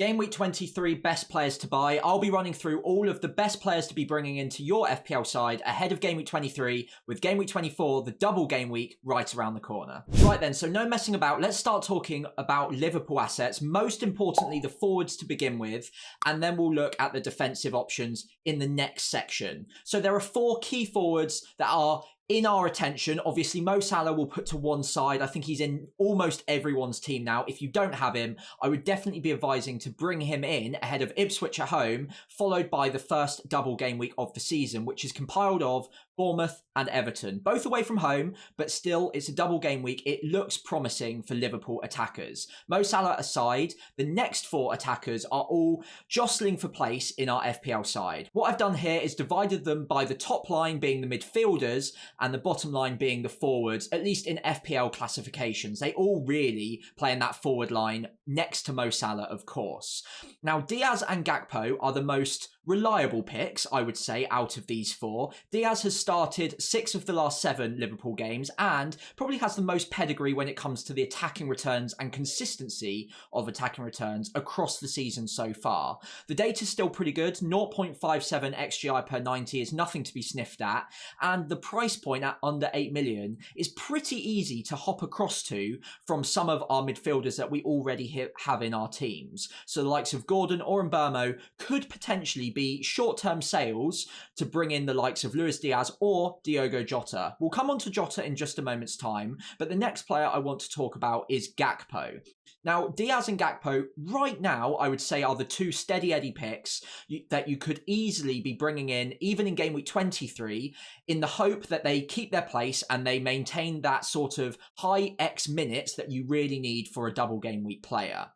Game week 23 best players to buy. I'll be running through all of the best players to be bringing into your FPL side ahead of game week 23 with game week 24, the double game week, right around the corner. Right then, so no messing about. Let's start talking about Liverpool assets, most importantly the forwards to begin with, and then we'll look at the defensive options in the next section. So there are 4 key forwards that are in our attention. Obviously, Mo Salah will put to one side. I think he's in almost everyone's team now. If you don't have him, I would definitely be advising to bring him in ahead of Ipswich at home, followed by the first double game week of the season, which is compiled of Bournemouth and Everton, both away from home, but still it's a double game week. It looks promising for Liverpool attackers. Mo Salah aside, the next 4 attackers are all jostling for place in our FPL side. What I've done here is divided them by the top line being the midfielders and the bottom line being the forwards, at least in FPL classifications. They all really play in that forward line next to Mo Salah, of course. Now, Diaz and Gakpo are the most reliable picks, I would say, out of these 4. Diaz has started 6 of the last 7 Liverpool games and probably has the most pedigree when it comes to the attacking returns and consistency of attacking returns across the season so far. The data's still pretty good. 0.57 XGI per 90 is nothing to be sniffed at, and the price point at under 8 million is pretty easy to hop across to from some of our midfielders that we already have in our teams. So the likes of Gordon or Mbeumo could potentially be short-term sales to bring in the likes of Luis Diaz or Diogo Jota. We'll come on to Jota in just a moment's time, but the next player I want to talk about is Gakpo. Now, Diaz and Gakpo right now, I would say, are the 2 steady Eddie picks that you could easily be bringing in, even in game week 23, in the hope that they keep their place and they maintain that sort of high X minutes that you really need for a double game week player.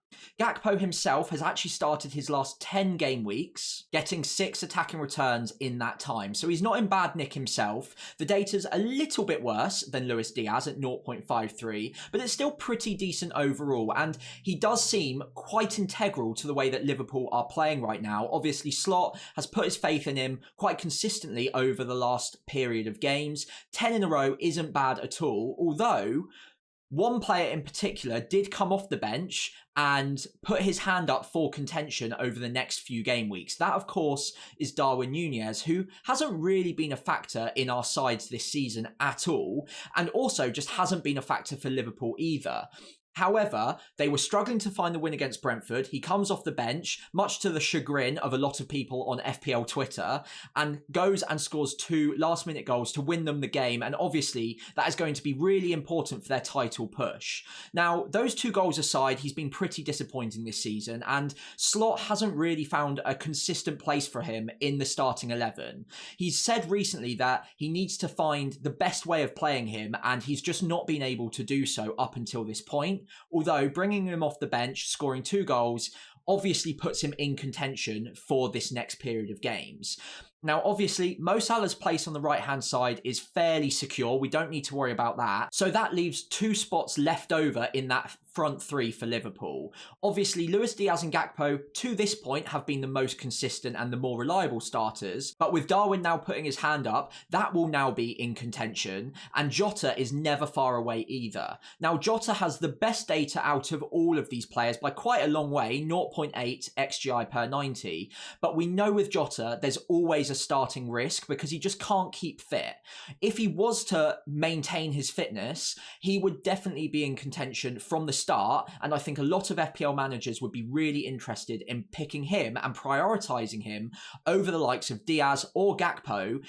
Gakpo himself has actually started his last 10 game weeks, getting 6 attacking returns in that time. So he's not in bad nick himself. The data's a little bit worse than Luis Diaz at 0.53, but it's still pretty decent overall. And he does seem quite integral to the way that Liverpool are playing right now. Obviously, Slot has put his faith in him quite consistently over the last period of games. 10 in a row isn't bad at all, although one player in particular did come off the bench and put his hand up for contention over the next few game weeks. That, of course, is Darwin Núñez, who hasn't really been a factor in our sides this season at all, and also just hasn't been a factor for Liverpool either. However, they were struggling to find the win against Brentford. He comes off the bench, much to the chagrin of a lot of people on FPL Twitter, and goes and scores 2 last-minute goals to win them the game. And obviously, that is going to be really important for their title push. Now, those 2 goals aside, he's been pretty disappointing this season, and Slot hasn't really found a consistent place for him in the starting 11. He's said recently that he needs to find the best way of playing him, and he's just not been able to do so up until this point. Although bringing him off the bench, scoring 2 goals, obviously puts him in contention for this next period of games. Now, obviously, Mo Salah's place on the right-hand side is fairly secure. We don't need to worry about that. So that leaves 2 spots left over in that front 3 for Liverpool. Obviously, Luis Diaz and Gakpo, to this point, have been the most consistent and the more reliable starters. But with Darwin now putting his hand up, that will now be in contention. And Jota is never far away either. Now, Jota has the best data out of all of these players by quite a long way, 0.8 XGI per 90. But we know with Jota, there's always a starting risk because he just can't keep fit. If he was to maintain his fitness, he would definitely be in contention from the start, and I think a lot of FPL managers would be really interested in picking him and prioritising him over the likes of Diaz or Gakpo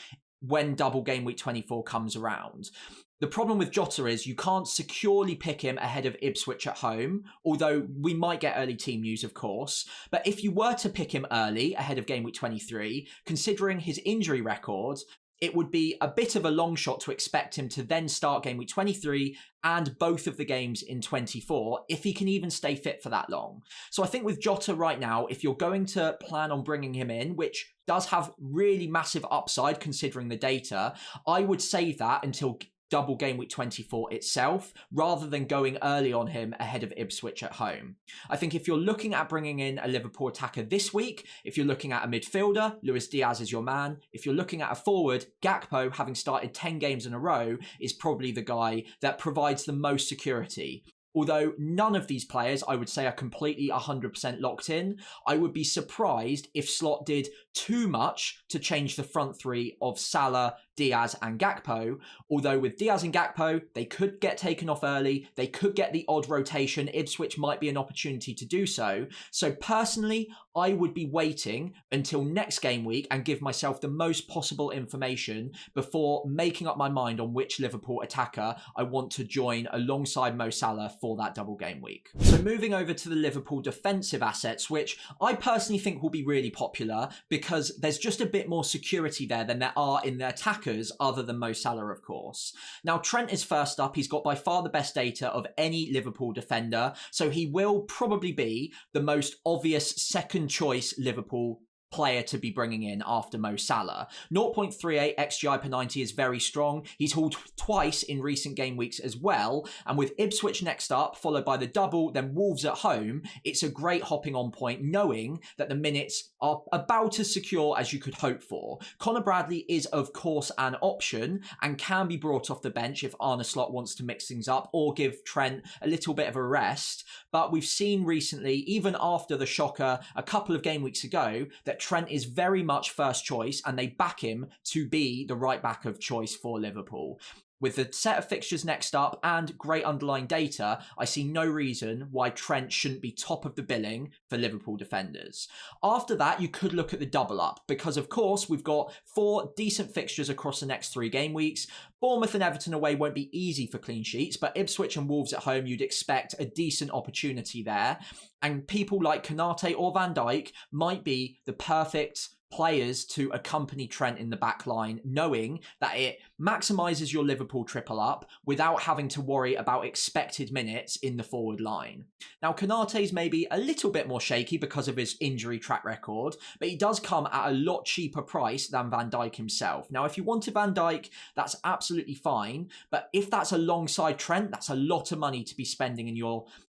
when double game week 24 comes around. The problem with Jota is you can't securely pick him ahead of Ipswich at home, although we might get early team news, of course. But if you were to pick him early ahead of game week 23, considering his injury record, it would be a bit of a long shot to expect him to then start game week 23 and both of the games in 24, if he can even stay fit for that long. So I think with Jota right now, if you're going to plan on bringing him in, which does have really massive upside considering the data, I would save that until double game week 24 itself, rather than going early on him ahead of Ipswich at home. I think if you're looking at bringing in a Liverpool attacker this week, if you're looking at a midfielder, Luis Diaz is your man. If you're looking at a forward, Gakpo, having started 10 games in a row, is probably the guy that provides the most security. Although none of these players, I would say, are completely 100% locked in, I would be surprised if Slot did too much to change the front three of Salah, Diaz and Gakpo. Although with Diaz and Gakpo, they could get taken off early, they could get the odd rotation, Ipswich might be an opportunity to do so. So personally, I would be waiting until next game week and give myself the most possible information before making up my mind on which Liverpool attacker I want to join alongside Mo Salah for that double game week. So moving over to the Liverpool defensive assets, which I personally think will be really popular because there's just a bit more security there than there are in the attackers other than Mo Salah, of course. Now, Trent is first up. He's got by far the best data of any Liverpool defender, so he will probably be the most obvious second choice Liverpool player to be bringing in after Mo Salah. 0.38 XGI per 90 is very strong. He's hauled twice in recent game weeks as well. And with Ipswich next up, followed by the double, then Wolves at home, it's a great hopping on point, knowing that the minutes are about as secure as you could hope for. Connor Bradley is, of course, an option and can be brought off the bench if Arne Slot wants to mix things up or give Trent a little bit of a rest. But we've seen recently, even after the shocker a couple of game weeks ago, that Trent is very much first choice and they back him to be the right back of choice for Liverpool. With the set of fixtures next up and great underlying data, I see no reason why Trent shouldn't be top of the billing for Liverpool defenders. After that, you could look at the double up because, of course, we've got 4 decent fixtures across the next 3 game weeks. Bournemouth and Everton away won't be easy for clean sheets, but Ipswich and Wolves at home, you'd expect a decent opportunity there. And people like Konate or Van Dijk might be the perfect players to accompany Trent in the back line, knowing that it maximises your Liverpool triple up without having to worry about expected minutes in the forward line. Now, Konate's maybe a little bit more shaky because of his injury track record, but he does come at a lot cheaper price than Van Dijk himself. Now, if you wanted Van Dijk, that's absolutely fine, but if that's alongside Trent, that's a lot of money to be spending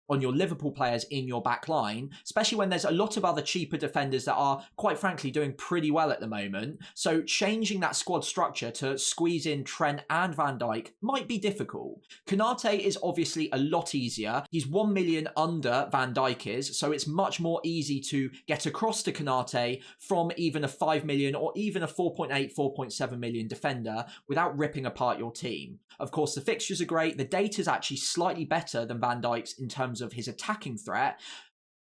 on your Liverpool players in your back line, especially when there's a lot of other cheaper defenders that are, quite frankly, doing pretty well at the moment. So changing that squad structure to squeeze in Trent and Van Dijk might be difficult. Konate is obviously a lot easier. He's 1 million under Van Dijk is, so it's much more easy to get across to Konate from even a 5 million or even a 4.8, 4.7 million defender without ripping apart your team. Of course, the fixtures are great. The data is actually slightly better than Van Dijk's in terms of his attacking threat.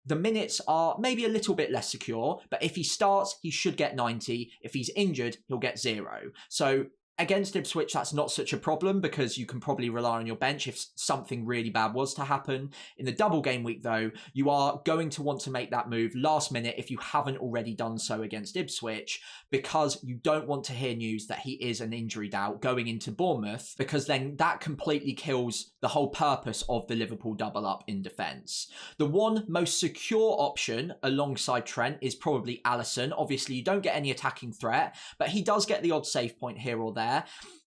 The minutes are maybe a little bit less secure, but if he starts, he should get 90. If he's injured, he'll get 0. So against Ipswich, that's not such a problem because you can probably rely on your bench if something really bad was to happen. In the double game week, though, you are going to want to make that move last minute if you haven't already done so against Ipswich, because you don't want to hear news that he is an injury doubt going into Bournemouth, because then that completely kills the whole purpose of the Liverpool double up in defence. The one most secure option alongside Trent is probably Alisson. Obviously, you don't get any attacking threat, but he does get the odd save point here or there.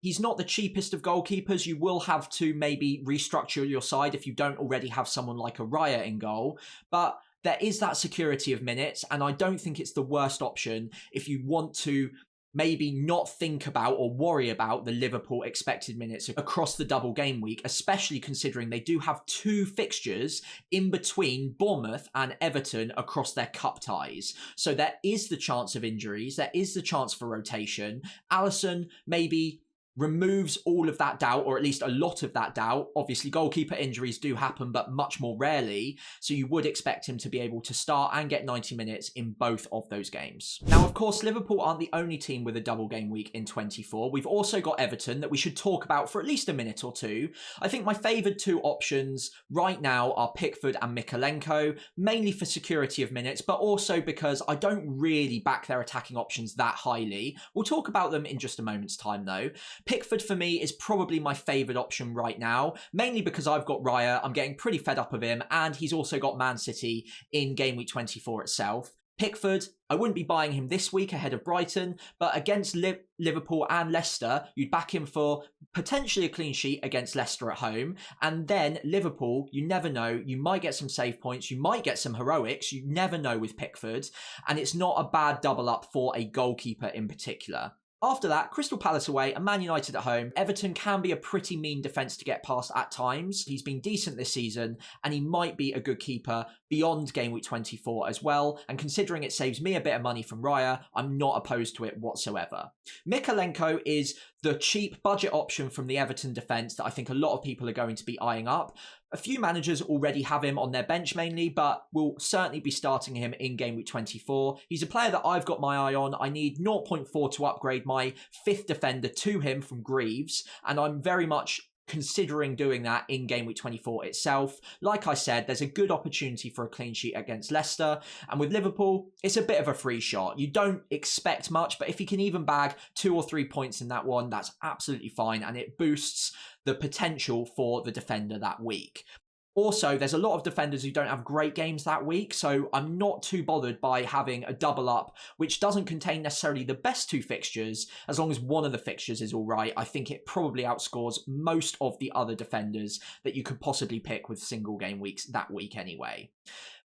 He's not the cheapest of goalkeepers. You will have to maybe restructure your side if you don't already have someone like a Raya in goal, but there is that security of minutes, and I don't think it's the worst option if you want to maybe not think about or worry about the Liverpool expected minutes across the double game week, especially considering they do have 2 fixtures in between Bournemouth and Everton across their cup ties. So there is the chance of injuries, there is the chance for rotation. Alisson maybe removes all of that doubt, or at least a lot of that doubt. Obviously, goalkeeper injuries do happen, but much more rarely. So you would expect him to be able to start and get 90 minutes in both of those games. Now, of course, Liverpool aren't the only team with a double game week in 24. We've also got Everton that we should talk about for at least a minute or two. I think my favoured 2 options right now are Pickford and Mykolenko, mainly for security of minutes, but also because I don't really back their attacking options that highly. We'll talk about them in just a moment's time, though. Pickford for me is probably my favoured option right now, mainly because I've got Raya, I'm getting pretty fed up of him, and he's also got Man City in Game Week 24 itself. Pickford, I wouldn't be buying him this week ahead of Brighton, but against Liverpool and Leicester, you'd back him for potentially a clean sheet against Leicester at home. And then Liverpool, you never know, you might get some save points, you might get some heroics, you never know with Pickford. And it's not a bad double up for a goalkeeper in particular. After that, Crystal Palace away and Man United at home. Everton can be a pretty mean defence to get past at times. He's been decent this season and he might be a good keeper beyond game week 24 as well. And considering it saves me a bit of money from Raya, I'm not opposed to it whatsoever. Mykolenko is the cheap budget option from the Everton defence that I think a lot of people are going to be eyeing up. A few managers already have him on their bench mainly, but will certainly be starting him in game week 24. He's a player that I've got my eye on. I need 0.4 to upgrade my 5th defender to him from Greaves, and I'm very much considering doing that in game week 24 itself. Like I said, there's a good opportunity for a clean sheet against Leicester, and with Liverpool, it's a bit of a free shot. You don't expect much, but if he can even bag 2 or 3 points in that one, that's absolutely fine, and it boosts the potential for the defender that week. Also, there's a lot of defenders who don't have great games that week, so I'm not too bothered by having a double up, which doesn't contain necessarily the best 2 fixtures. As long as one of the fixtures is all right, I think it probably outscores most of the other defenders that you could possibly pick with single game weeks that week anyway.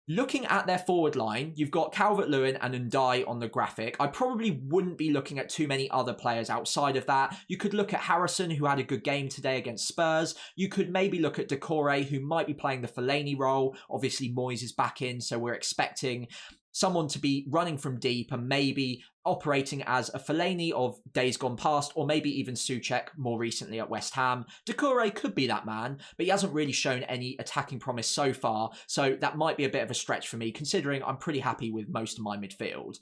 Looking at their forward line, you've got Calvert-Lewin and Ndai on the graphic. I probably wouldn't be looking at too many other players outside of that. You could look at Harrison, who had a good game today against Spurs. You could maybe look at Decore, who might be playing the Fellaini role. Obviously, Moyes is back in, so we're expecting someone to be running from deep and maybe operating as a Fellaini of days gone past, or maybe even Souček more recently at West Ham. Decore could be that man, but he hasn't really shown any attacking promise so far, so that might be a bit of a stretch for me, considering I'm pretty happy with most of my midfield.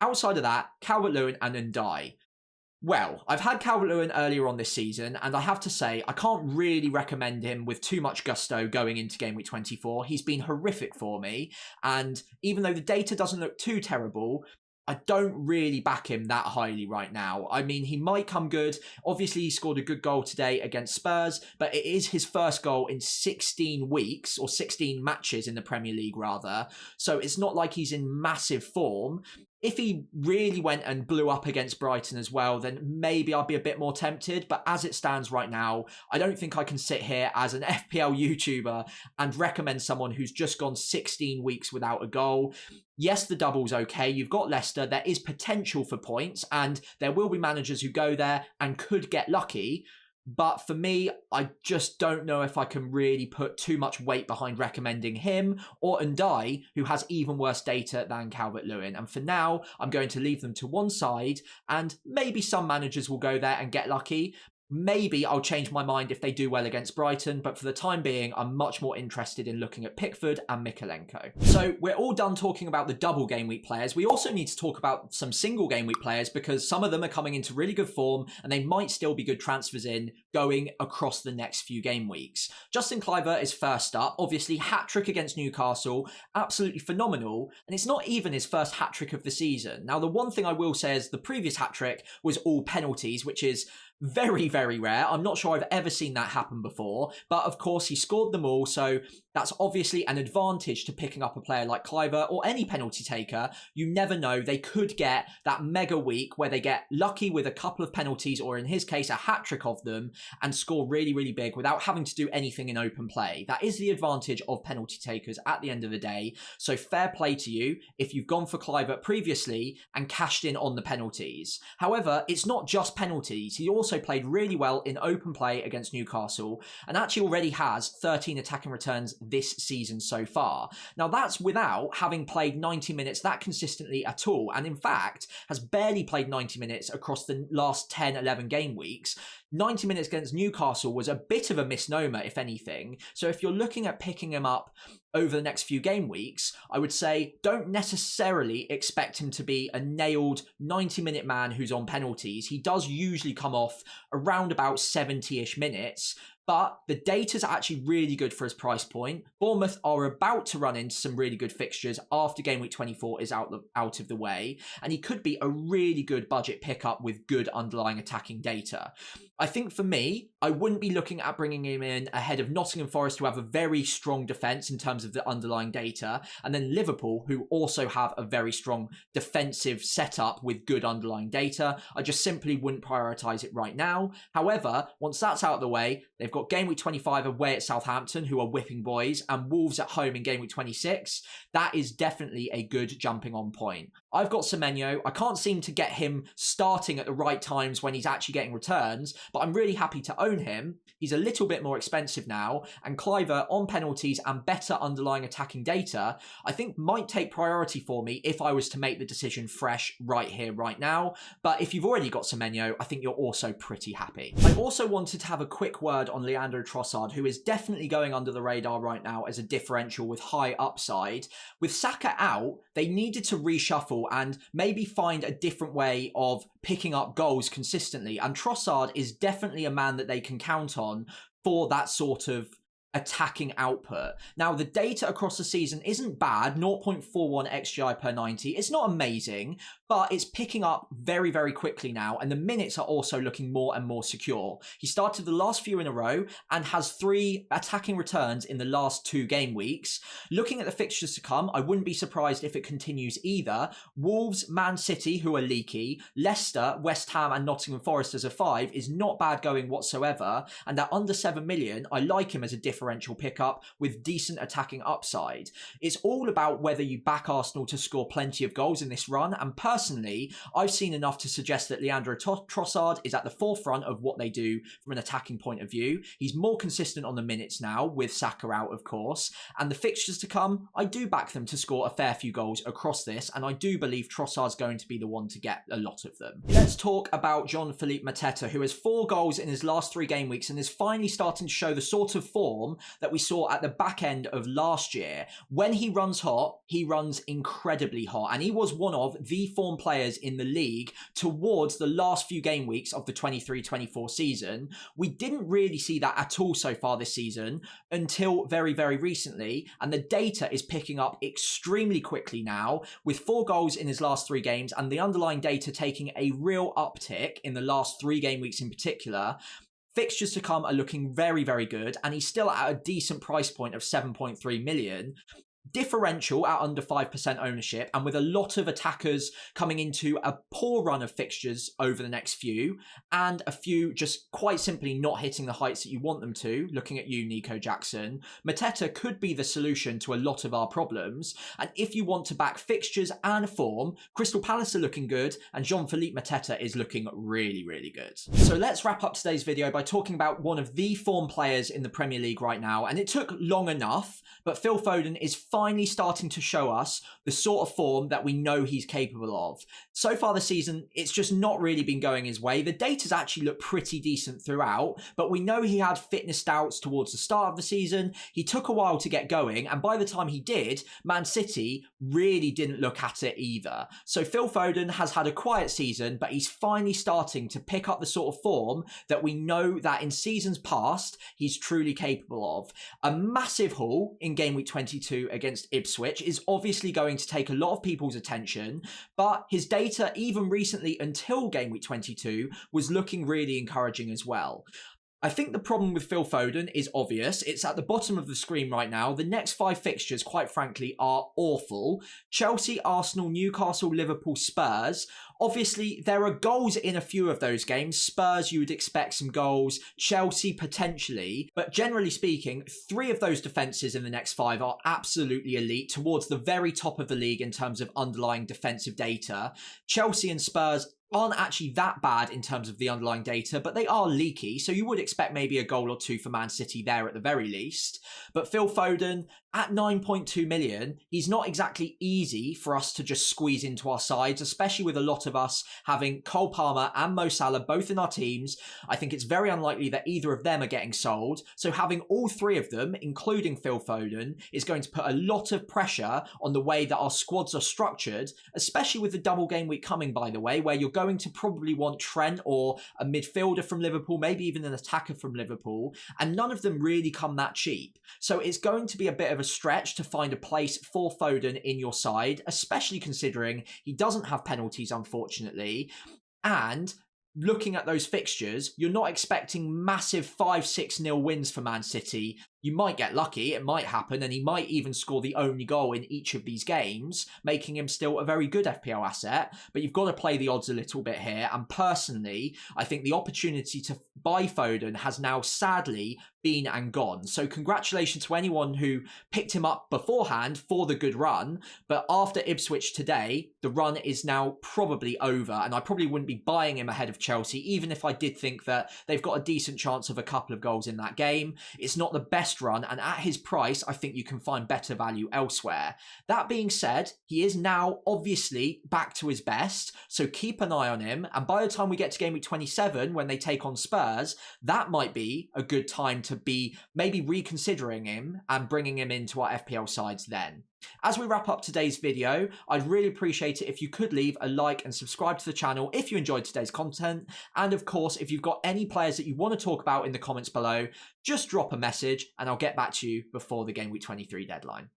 Outside of that, Calvert-Lewin and Ndai. Well, I've had Calvert-Lewin earlier on this season, and I have to say, I can't really recommend him with too much gusto going into game week 24. He's been horrific for me, and even though the data doesn't look too terrible, I don't really back him that highly right now. I mean, he might come good. Obviously, he scored a good goal today against Spurs, but it is his first goal in 16 weeks, or 16 matches in the Premier League, rather. So it's not like he's in massive form. If he really went and blew up against Brighton as well, then maybe I'd be a bit more tempted. But as it stands right now, I don't think I can sit here as an FPL YouTuber and recommend someone who's just gone 16 weeks without a goal. Yes, the double's okay. You've got Leicester. There is potential for points, and there will be managers who go there and could get lucky. But for me, I just don't know if I can really put too much weight behind recommending him or Ndai, who has even worse data than Calvert-Lewin. And for now, I'm going to leave them to one side, and maybe some managers will go there and get lucky. Maybe I'll change my mind if they do well against Brighton, but for the time being, I'm much more interested in looking at Pickford and Mykolenko. So we're all done talking about the double game week players. We also need to talk about some single game week players, because some of them are coming into really good form and they might still be good transfers in going across the next few game weeks. Justin Kluivert is first up. Obviously, hat-trick against Newcastle, absolutely phenomenal, and it's not even his first hat-trick of the season. Now, the one thing I will say is the previous hat-trick was all penalties, which is very, very rare. I'm not sure I've ever seen that happen before, but of course he scored them all, so that's obviously an advantage to picking up a player like Kluivert or any penalty taker. You never know, they could get that mega week where they get lucky with a couple of penalties, or in his case, a hat-trick of them, and score really, really big without having to do anything in open play. That is the advantage of penalty takers at the end of the day, so fair play to you if you've gone for Kluivert previously and cashed in on the penalties. However, it's not just penalties. He also played really well in open play against Newcastle, and actually already has 13 attacking returns this season so far. Now, that's without having played 90 minutes that consistently at all, and in fact has barely played 90 minutes across the last 10-11 game weeks. 90 minutes against Newcastle was a bit of a misnomer, if anything. So if you're looking at picking him up over the next few game weeks, I would say don't necessarily expect him to be a nailed 90-minute man who's on penalties. He does usually come off around about 70-ish minutes, but the data's actually really good for his price point. Bournemouth are about to run into some really good fixtures after game week 24 is out of the way, and he could be a really good budget pickup with good underlying attacking data. I think for me, I wouldn't be looking at bringing him in ahead of Nottingham Forest, who have a very strong defence in terms of the underlying data, and then Liverpool, who also have a very strong defensive setup with good underlying data. I just simply wouldn't prioritise it right now. However, once that's out of the way, they've got got game week 25 away at Southampton, who are whipping boys, and Wolves at home in game week 26. That is definitely a good jumping on point. I've got Semenyo. I can't seem to get him starting at the right times when he's actually getting returns, but I'm really happy to own him. He's a little bit more expensive now, and Cliver on penalties and better underlying attacking data, I think might take priority for me if I was to make the decision fresh right here, right now. But if you've already got Semenyo, I think you're also pretty happy. I also wanted to have a quick word on Leandro Trossard, who is definitely going under the radar right now as a differential with high upside. With Saka out, they needed to reshuffle and maybe find a different way of picking up goals consistently. And Trossard is definitely a man that they can count on for that sort of attacking output. Now, the data across the season isn't bad, 0.41 XGI per 90. It's not amazing, but it's picking up very, very quickly now, and the minutes are also looking more and more secure. He started the last few in a row and has 3 attacking returns in the last 2 game weeks. Looking at the fixtures to come, I wouldn't be surprised if it continues either. Wolves, Man City, who are leaky, Leicester, West Ham and Nottingham Forest as a 5 is not bad going whatsoever, and at under 7 million, I like him as a differential pickup with decent attacking upside. It's all about whether you back Arsenal to score plenty of goals in this run, and personally, I've seen enough to suggest that Leandro Trossard is at the forefront of what they do from an attacking point of view. He's more consistent on the minutes now, with Saka out, of course, and the fixtures to come, I do back them to score a fair few goals across this, and I do believe Trossard's going to be the one to get a lot of them. Let's talk about Jean-Philippe Mateta, who has 4 goals in his last 3 game weeks and is finally starting to show the sort of form that we saw at the back end of last year. When he runs hot, he runs incredibly hot, and he was one of the form players in the league towards the last few game weeks of the 23-24 season. We didn't really see that at all so far this season until very, very recently, and the data is picking up extremely quickly now, with 4 goals in his last 3 games and the underlying data taking a real uptick in the last 3 game weeks in particular. Fixtures to come are looking very, very good, and he's still at a decent price point of 7.3 million. Differential at under 5% ownership, and with a lot of attackers coming into a poor run of fixtures over the next few, and a few just quite simply not hitting the heights that you want them to, looking at you, Nico Jackson, Mateta could be the solution to a lot of our problems. And if you want to back fixtures and form, Crystal Palace are looking good, and Jean-Philippe Mateta is looking really, really good. So let's wrap up today's video by talking about one of the form players in the Premier League right now, and it took long enough, but Phil Foden is finally starting to show us the sort of form that we know he's capable of. So far this season, it's just not really been going his way. The data's actually looked pretty decent throughout, but we know he had fitness doubts towards the start of the season. He took a while to get going, and by the time he did, Man City really didn't look at it either. So Phil Foden has had a quiet season, but he's finally starting to pick up the sort of form that we know that in seasons past, he's truly capable of. A massive haul in game week 22 against Ipswich is obviously going to take a lot of people's attention, but his data even recently until game week 22 was looking really encouraging as well. I think the problem with Phil Foden is obvious. It's at the bottom of the screen right now. The next 5 fixtures, quite frankly, are awful. Chelsea, Arsenal, Newcastle, Liverpool, Spurs. Obviously, there are goals in a few of those games. Spurs, you would expect some goals. Chelsea, potentially. But generally speaking, 3 of those defences in the next 5 are absolutely elite, towards the very top of the league in terms of underlying defensive data. Chelsea and Spurs aren't actually that bad in terms of the underlying data, but they are leaky, so you would expect maybe a goal or 2 for Man City there at the very least. But Phil Foden, at 9.2 million, he's not exactly easy for us to just squeeze into our sides, especially with a lot of us having Cole Palmer and Mo Salah both in our teams. I think it's very unlikely that either of them are getting sold, so having all 3 of them, including Phil Foden, is going to put a lot of pressure on the way that our squads are structured, especially with the double game week coming, by the way, where you're going to probably want Trent or a midfielder from Liverpool, maybe even an attacker from Liverpool, and none of them really come that cheap. So it's going to be a bit of a stretch to find a place for Foden in your side, especially considering he doesn't have penalties, unfortunately. And looking at those fixtures, you're not expecting massive 5-6-0 wins for Man City. you might get lucky, it might happen, and he might even score the only goal in each of these games, making him still a very good FPL asset. But you've got to play the odds a little bit here. And personally, I think the opportunity to buy Foden has now sadly been and gone. So congratulations to anyone who picked him up beforehand for the good run. But after Ipswich today, the run is now probably over, and I probably wouldn't be buying him ahead of Chelsea, even if I did think that they've got a decent chance of a couple of goals in that game. It's not the best run, and at his price, I think you can find better value elsewhere. That being said, he is now obviously back to his best, so keep an eye on him, and by the time we get to game week 27, when they take on Spurs, that might be a good time to be maybe reconsidering him and bringing him into our FPL sides then. As we wrap up today's video, I'd really appreciate it if you could leave a like and subscribe to the channel if you enjoyed today's content. And of course, if you've got any players that you want to talk about in the comments below, just drop a message and I'll get back to you before the Game Week 23 deadline.